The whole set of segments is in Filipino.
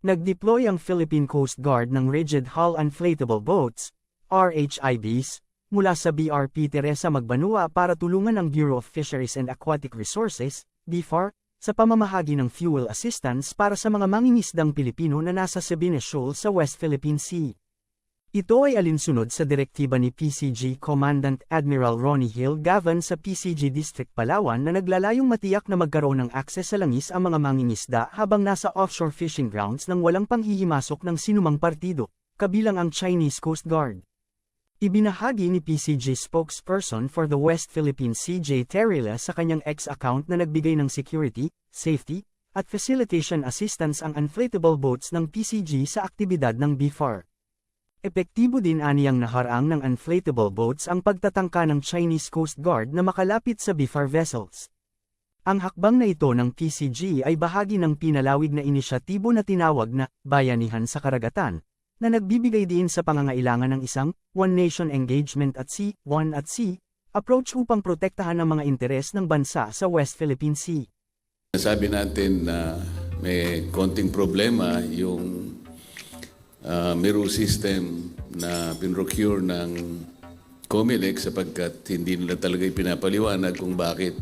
Nag-deploy ang Philippine Coast Guard ng Rigid Hull Inflatable Boats, RHIBs, mula sa BRP Teresa Magbanua para tulungan ang Bureau of Fisheries and Aquatic Resources, BFAR, sa pamamahagi ng fuel assistance para sa mga mangingisdang Pilipino na nasa Sabines Shoal sa West Philippine Sea. Ito ay alinsunod sa direktiba ni PCG Commandant Admiral Ronnie Hill Gavan sa PCG District Palawan na naglalayong matiyak na magkaroon ng akses sa langis ang mga mangingisda habang nasa offshore fishing grounds nang walang panghihimasok ng sinumang partido, kabilang ang Chinese Coast Guard. Ibinahagi ni PCG spokesperson for the West Philippine Sea J. Terrila sa kanyang X account na nagbigay ng security, safety, at facilitation assistance ang inflatable boats ng PCG sa aktibidad ng BFAR. Epektibo din aniyang naharang ng inflatable boats ang pagtatangka ng Chinese Coast Guard na makalapit sa BFAR vessels. Ang hakbang na ito ng PCG ay bahagi ng pinalawig na inisyatibo na tinawag na Bayanihan sa Karagatan, na nagbibigay din sa pangangailangan ng isang One Nation Engagement at Sea, One at Sea, approach upang protektahan ang mga interes ng bansa sa West Philippine Sea. Sabi natin na may konting problema yung mirror system na pinrocure ng COMELEC sapagkat hindi nila talaga ipinapaliwanag kung bakit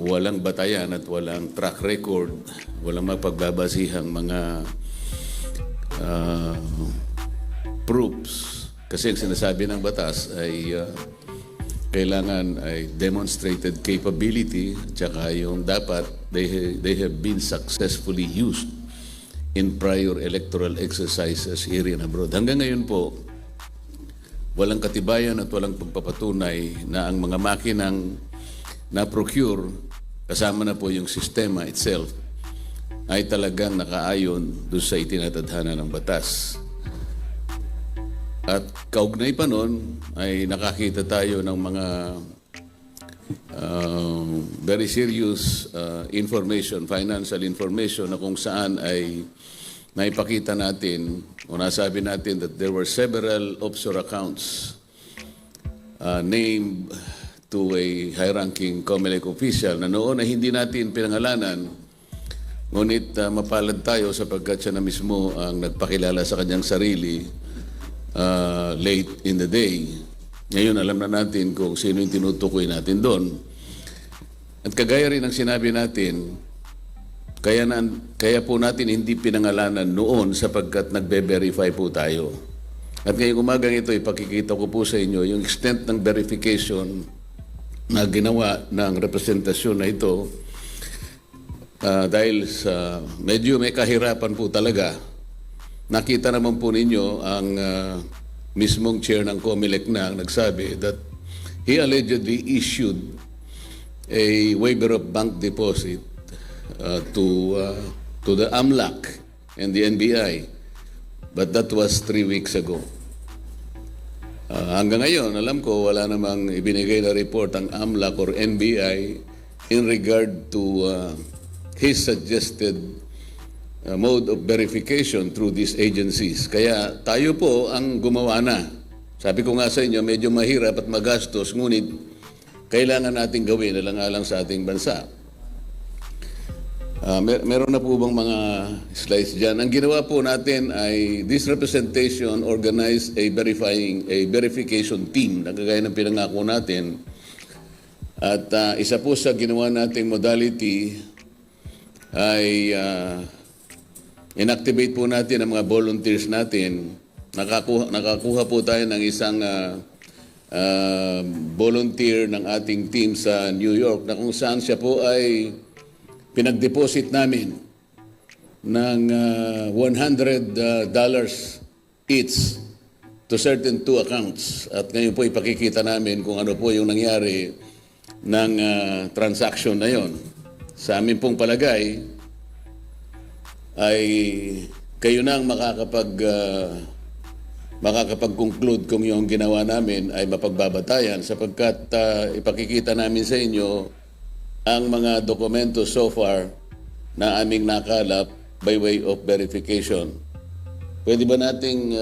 walang batayan at walang track record, walang mapagbabasihang mga proofs. Kasi ang sinasabi ng batas ay kailangan ay demonstrated capability at saka yung dapat they have been successfully used in prior electoral exercises here and abroad. Hanggang ngayon po, walang katibayan at walang pagpapatunay na ang mga makinang na-procure, kasama na po yung sistema itself, ay talagang nakaayon doon sa itinatadhana ng batas. At kaugnay pa nun, ay nakakita tayo ng mga very serious information, financial information na kung saan ay naipakita natin o nasabi natin that there were several offshore accounts named to a high-ranking COMELEC official na noon ay hindi natin pinangalanan, ngunit mapalad tayo sapagkat siya na mismo ang nagpakilala sa kanyang sarili late in the day. Ngayon alam na natin kung sino yung tinutukoy natin doon. At kagaya rin ang sinabi natin, kaya po natin hindi pinangalanan noon sapagkat nagbe-verify po tayo. At ngayong umagang ito, ipakikita ko po sa inyo yung extent ng verification na ginawa ng representasyon na ito dahil sa medyo may kahirapan po talaga. Nakita naman po ninyo ang mismong chair ng COMELEC na nagsabi that he allegedly issued a waiver of bank deposit to the AMLAC and the NBI, but that was 3 weeks ago. Hanggang ngayon, alam ko wala namang ibinigay na report ang AMLAC or NBI in regard to his suggested mode of verification through these agencies. Kaya tayo po ang gumawa na. Sabi ko nga sa inyo, medyo mahirap at magastos, ngunit kailangan natin gawin alang-alang sa ating bansa. Meron na po bang mga slides dyan? Ang ginawa po natin ay this representation organized a verification team na kagaya ng pinangako natin. At isa po sa ginawa nating modality ay inactivate po natin ang mga volunteers natin. Nakakuha po tayo ng isang volunteer ng ating team sa New York na kung saan siya po ay pinag-deposit namin ng $100 each to certain 2 accounts. At ngayon po ipakikita namin kung ano po yung nangyari ng transaction na yon. Sa amin pong palagay ay kayo na ang makakapag-conclude kung yung ginawa namin ay mapagbabatayan sapagkat ipakikita namin sa inyo ang mga dokumento so far na aming nakalap by way of verification. Pwede ba nating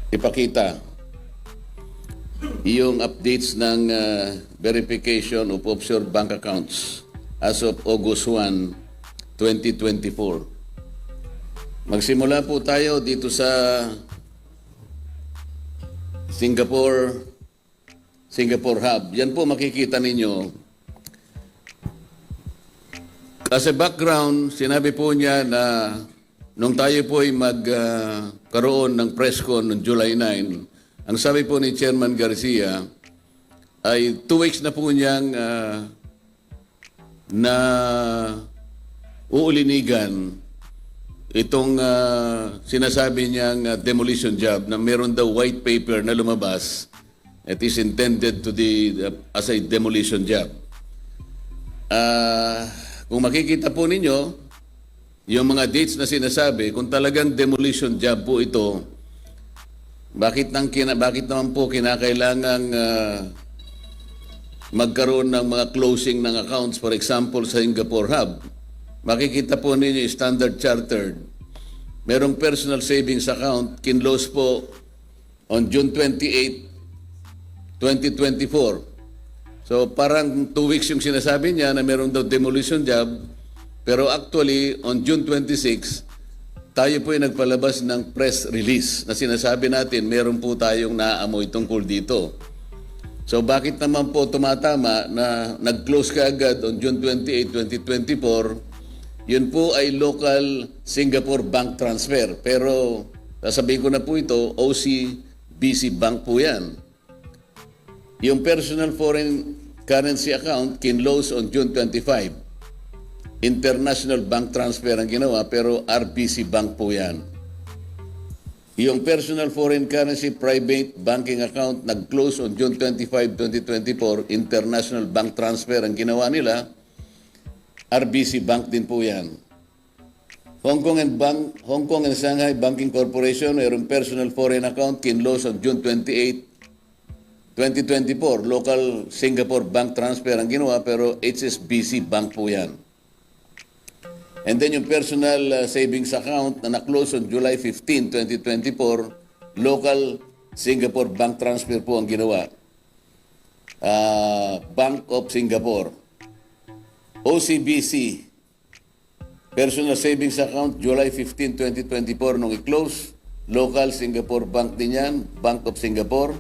ipakita yung updates ng verification of offshore bank accounts as of August 1, 2024. Magsimula po tayo dito sa Singapore Hub. Yan po makikita ninyo. As a background, sinabi po niya na nung tayo po ay magkaroon ng press con noong July 9, ang sabi po ni Chairman Garcia ay 2 weeks na po niyang na uulinigan itong sinasabi niyang demolition job na meron daw white paper na lumabas. It is intended to as a demolition job. Kung makikita po ninyo, yung mga dates na sinasabi, kung talagang demolition job po ito, bakit naman po kinakailangang magkaroon ng mga closing ng accounts, for example, sa Singapore Hub? Makikita po ninyo yung Standard Chartered. Merong personal savings account, kinlose po on June 28, 2024. So parang 2 weeks yung sinasabi niya na meron daw demolition job, pero actually on June 26, tayo po ay nagpalabas ng press release na sinasabi natin meron po tayong naaamoy tungkol dito. So bakit naman po tumatama na nag-close ka agad on June 28, 2024, yun po ay local Singapore bank transfer. Pero sasabihin ko na po ito, OCBC Bank po yan. Yung personal foreign currency account kinlose on June 25. International bank transfer ang ginawa pero RBC Bank po yan. Yung personal foreign currency private banking account nag-close on June 25, 2024. International bank transfer ang ginawa nila. RBC Bank din po yan. Hong Kong and Shanghai Banking Corporation, mayroong personal foreign account kinlose on June 28, 2024, local Singapore bank transfer ang ginawa pero HSBC Bank po yan. And then yung personal savings account na na-close on July 15, 2024, local Singapore bank transfer po ang ginawa. Bank of Singapore. OCBC, personal savings account, July 15, 2024 nung i-close, local Singapore bank din yan, Bank of Singapore.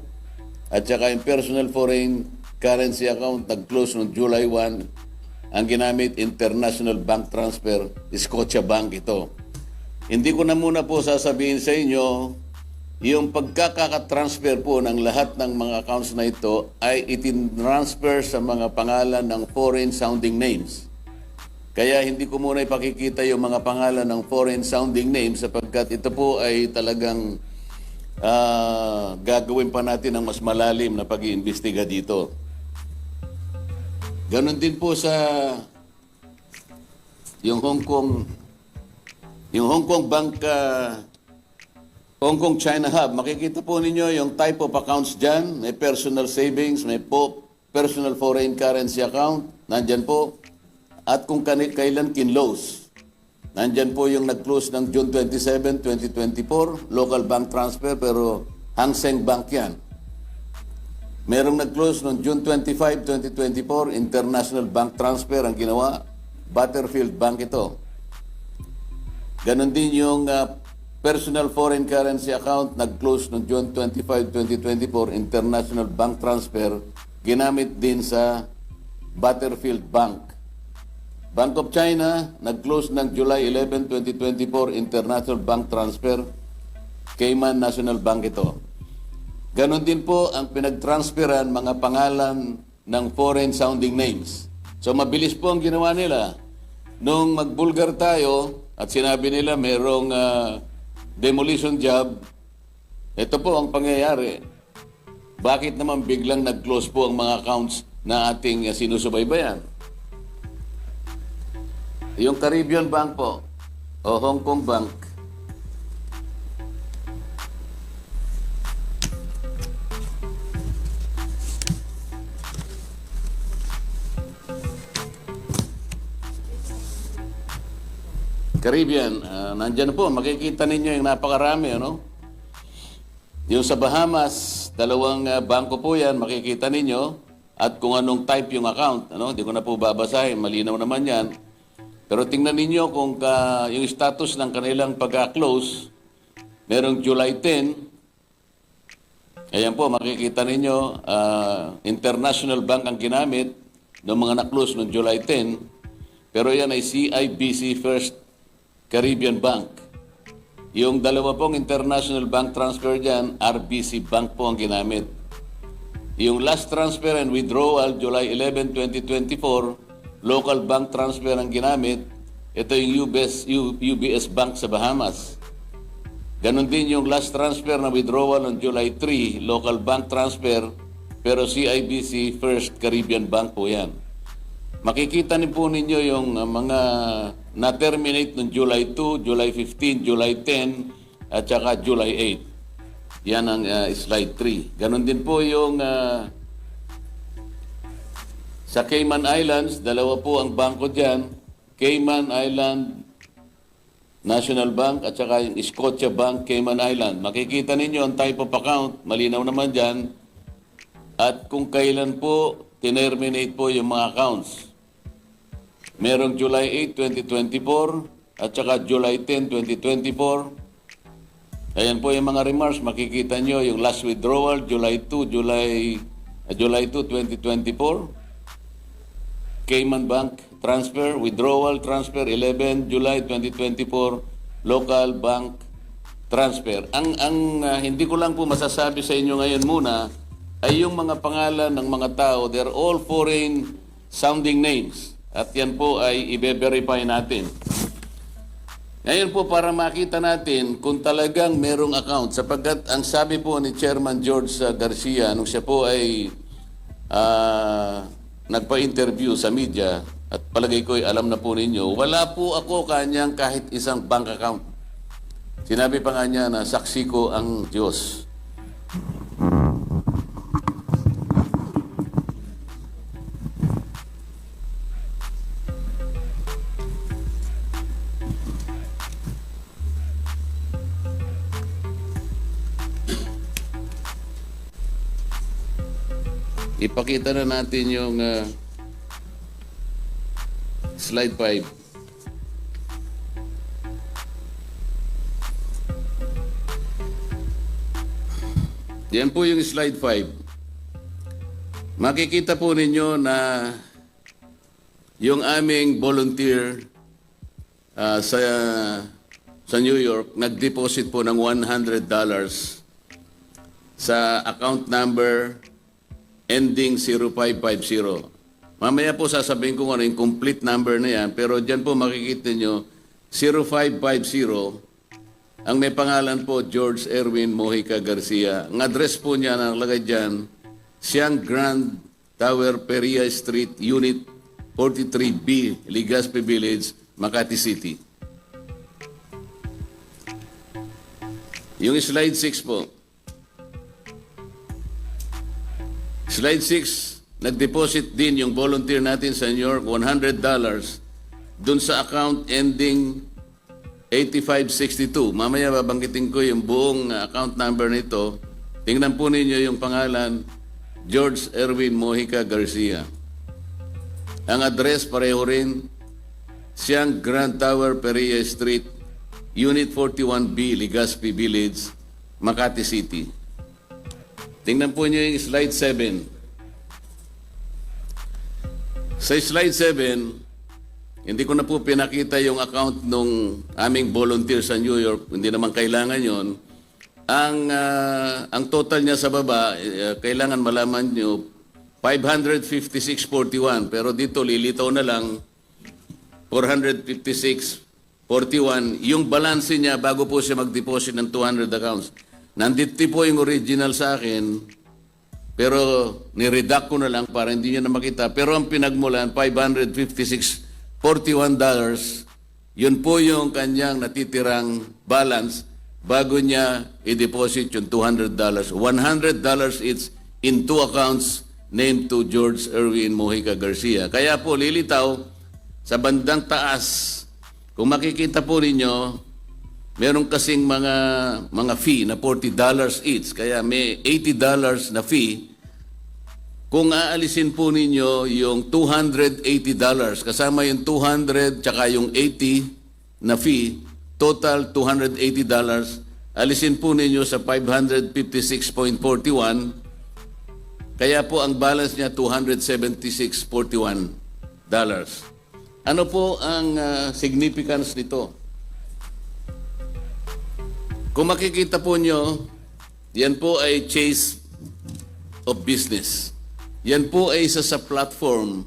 At saka yung personal foreign currency account nag-close noong July 1, ang ginamit international bank transfer, Scotiabank ito. Hindi ko na muna po sasabihin sa inyo, yung pagkakatransfer po ng lahat ng mga accounts na ito ay itinransfer sa mga pangalan ng foreign sounding names. Kaya hindi ko muna ipakikita yung mga pangalan ng foreign sounding names sapagkat ito po ay talagang gagawin pa natin ng mas malalim na pag-iimbestiga dito. Ganon din po sa yung Hong Kong Bank, Hong Kong China Hub. Makikita po ninyo yung type of accounts dyan. May personal savings, may personal foreign currency account. Nandyan po. At kung kailan kinlose. Nandyan po yung nag-close ng June 27, 2024, local bank transfer, pero Hang Seng Bank yan. Merong nag-close ng June 25, 2024, international bank transfer ang ginawa, Butterfield Bank ito. Ganon din yung personal foreign currency account, nag-close ng June 25, 2024, international bank transfer, ginamit din sa Butterfield Bank. Bank of China, nag-close ng July 11, 2024, international bank transfer, Cayman National Bank ito. Ganon din po ang pinag-transferan mga pangalan ng foreign sounding names. So mabilis po ang ginawa nila. Nung magbulgar tayo at sinabi nila merong demolition job, ito po ang pangyayari. Bakit naman biglang nag-close po ang mga accounts na ating sinusubaybayan? Yung Caribbean Bank po, o Hong Kong Bank, Caribbean, nandyan po, makikita ninyo yung napakarami, ano? Yung sa Bahamas, 2 bangko po yan, makikita ninyo, at kung anong type yung account, ano? Hindi ko na po babasahin, malinaw naman yan. Pero tingnan ninyo kung yung status ng kanilang pagka-close, merong July 10, ayan po, makikita ninyo, International Bank ang ginamit ng mga na-close noong July 10, pero yan ay CIBC First Caribbean Bank. Yung dalawa pong international bank transfer dyan, RBC Bank po ang ginamit. Yung last transfer and withdrawal, July 11, 2024, local bank transfer ang ginamit. Ito yung UBS Bank sa Bahamas. Ganon din yung last transfer na withdrawal on July 3, local bank transfer, pero CIBC First Caribbean Bank po yan. Makikita niyo po ninyo yung mga na-terminate noong July 2, July 15, July 10, at saka July 8. Yan ang slide 3. Ganon din po yung sa Cayman Islands, dalawa po ang bangko dyan. Cayman Island National Bank at saka yung Scotia Bank, Cayman Island. Makikita ninyo ang type of account, malinaw naman dyan. At kung kailan po, tinerminate po yung mga accounts. Merong July 8, 2024 at saka July 10, 2024. Ayan po yung mga remarks. Makikita nyo yung last withdrawal, July 2, July 2, 2024. Cayman Bank transfer, withdrawal transfer, 11 July 2024, local bank transfer. Ang hindi ko lang po masasabi sa inyo ngayon muna ay yung mga pangalan ng mga tao, they're all foreign sounding names. At yan po ay i-verify natin. Ngayon po para makita natin kung talagang merong account, sapagkat ang sabi po ni Chairman George Garcia nung siya po ay nagpa-interview sa media, at palagay ko ay alam na po ninyo, wala po ako kanyang kahit isang bank account. Sinabi pa nga niya na saksi ko ang Diyos. Ipakita na natin yung slide 5. Yan po yung slide 5. Makikita po ninyo na yung aming volunteer sa New York, nag-deposit po ng $100 sa account number ending 0550. Mamaya po sasabihin ko ano yung complete number na yan, pero dyan po makikita nyo 0550, ang may pangalan po George Erwin Mojica Garcia. Ang address po niya nakalagay dyan, Siang Grand Tower, Peria Street, Unit 43B, Legazpi Village, Makati City. Yung slide 6 po. Slide 6, nag-deposit din yung volunteer natin sa New York, $100 dun sa account ending 8562. Mamaya babanggitin ko yung buong account number nito. Tingnan po ninyo yung pangalan, George Erwin Mojica Garcia. Ang address pareho rin, Siang Grand Tower, Peria Street, Unit 41B, Legazpi Village, Makati City. Tingnan po niyo yung slide 7. Sa slide 7, hindi ko na po pinakita yung account nung aming volunteer sa New York. Hindi naman kailangan yon. Ang total niya sa baba, kailangan malaman nyo, 556.41. Pero dito, lilitaw na lang, 456.41. Yung balance niya bago po siya mag-deposit ng 200 accounts. Nandito po yung original sa akin, pero niredact ko na lang para hindi niya na makita. Pero ang pinagmulan, $556.41, yun po yung kanyang natitirang balance bago niya i-deposit yung $200. $100 it's in two accounts named to George Erwin Mojica Garcia. Kaya po lilitaw sa bandang taas, kung makikita po ninyo, meron kasing mga fee na $40 each. Kaya may $80 na fee kung aalisin po ninyo yung $280, kasama yung 200 tsaka yung 80 na fee, total $280, alisin po ninyo sa 556.41, kaya po ang balance niya $276.41. Ano po ang significance nito? Kung makikita po nyo, yan po ay Chase of Business. Yan po ay isa sa platform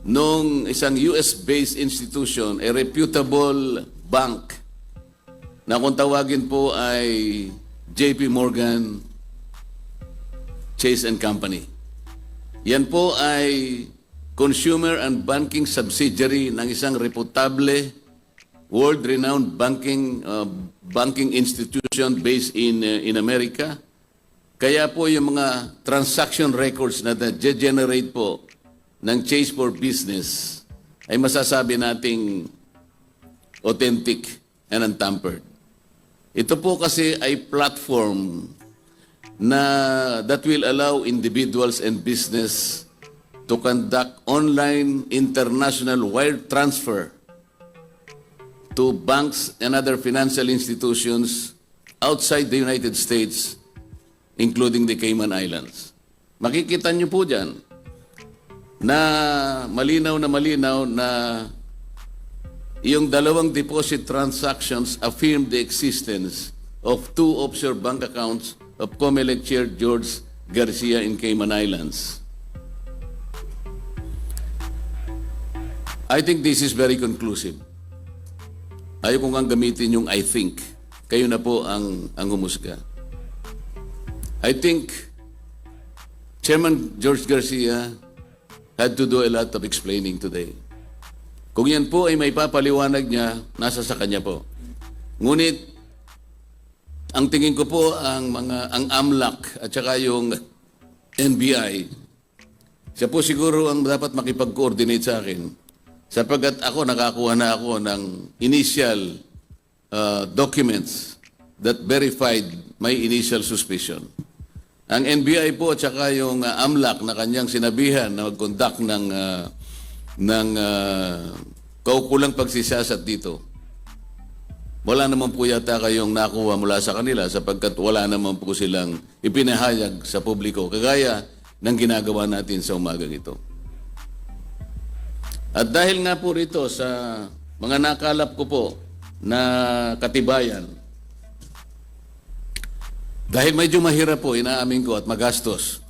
nung isang US-based institution, a reputable bank, na kung tawagin po ay JP Morgan Chase and Company. Yan po ay consumer and banking subsidiary ng isang reputable, world-renowned banking institution based in America. Kaya po yung mga transaction records na generate po ng Chase for Business ay masasabi nating authentic and untampered. Ito po kasi ay platform that will allow individuals and business to conduct online international wire transfer to banks and other financial institutions outside the United States, including the Cayman Islands. Makikita niyo po dyan na malinaw na yung dalawang deposit transactions affirm the existence of two offshore bank accounts of COMELEC Chair George Garcia in Cayman Islands. I think this is very conclusive. Ayaw ko nga gamitin yung I think. Kayo na po ang humusga. I think Chairman George Garcia had to do a lot of explaining today. Kung yan po ay may papaliwanag niya, nasa sa kanya po. Ngunit, ang tingin ko po ang AMLAC at saka yung NBI, siya po siguro ang dapat makipag-coordinate sa akin. Sapagkat ako, nakakuha na ako ng initial documents that verified my initial suspicion. Ang NBI po at saka yung AMLAC na kanyang sinabihan na mag-conduct ng kaukulang pagsisiyasat dito. Wala naman po yata kayong nakuha mula sa kanila sapagkat wala naman po silang ipinahayag sa publiko kagaya ng ginagawa natin sa umagang ito. At dahil nga po rito sa mga nakalap ko po na katibayan, dahil medyo mahirap po, inaamin ko, at magastos,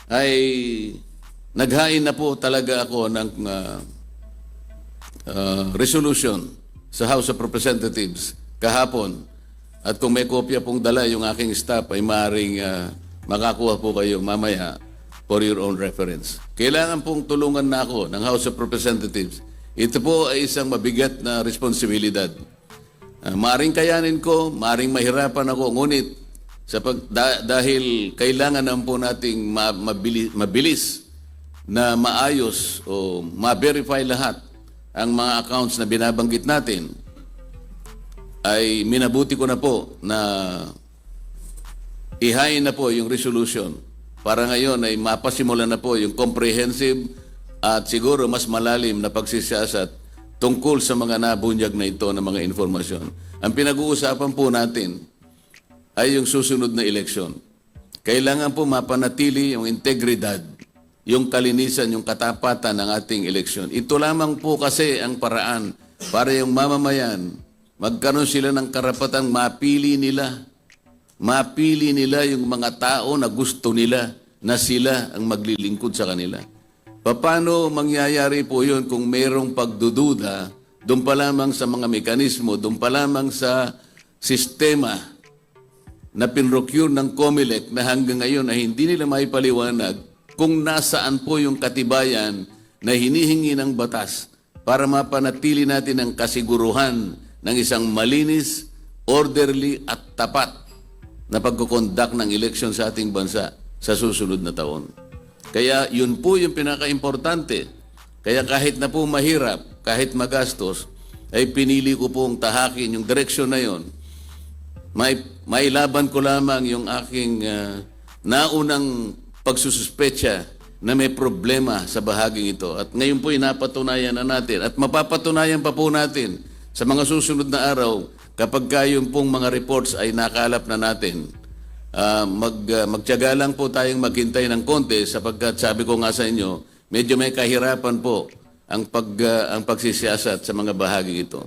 ay naghain na po talaga ako ng resolution sa House of Representatives kahapon. At kung may kopya pong dala yung aking staff, ay maaaring makakuha po kayo mamaya for your own reference. Kailangan pong tulungan na ako ng House of Representatives. Ito po ay isang mabigat na responsibilidad. Maaaring kayanin ko, maaaring mahirapan ako, ngunit dahil kailangan naman po nating mabilis na maayos o ma-verify lahat ang mga accounts na binabanggit natin, ay minabuti ko na po na ihain na po yung resolution para ngayon ay mapasimula na po yung comprehensive at siguro mas malalim na pagsisiyasat tungkol sa mga nabunyag na ito ng mga informasyon. Ang pinag-uusapan po natin ay yung susunod na eleksyon. Kailangan po mapanatili yung integridad, yung kalinisan, yung katapatan ng ating eleksyon. Ito lamang po kasi ang paraan para yung mamamayan, magkaroon sila ng karapatang mapili nila yung mga tao na gusto nila na sila ang maglilingkod sa kanila. Paano mangyayari po yun kung mayroong pagdududa doon pa lamang sa mga mekanismo, doon pa lamang sa sistema na pinrocure ng COMELEC na hanggang ngayon ay hindi nila maipaliwanag kung nasaan po yung katibayan na hinihingi ng batas para mapanatili natin ang kasiguruhan ng isang malinis, orderly at tapat na pagkukondak ng eleksyon sa ating bansa sa susunod na taon. Kaya yun po yung pinaka-importante. Kaya kahit na po mahirap, kahit magastos, ay pinili ko pong tahakin yung direksyon na yon. Mailaban ko lamang yung aking naunang pagsususpecha na may problema sa bahaging ito. At ngayon po napatunayan na natin at mapapatunayan pa po natin sa mga susunod na araw kapag yung pong mga reports ay nakalap na natin. Magtiyaga lang po tayong maghintay ng konti sapagkat sabi ko nga sa inyo, medyo may kahirapan po ang pagsisiyasat sa mga bahaging ito.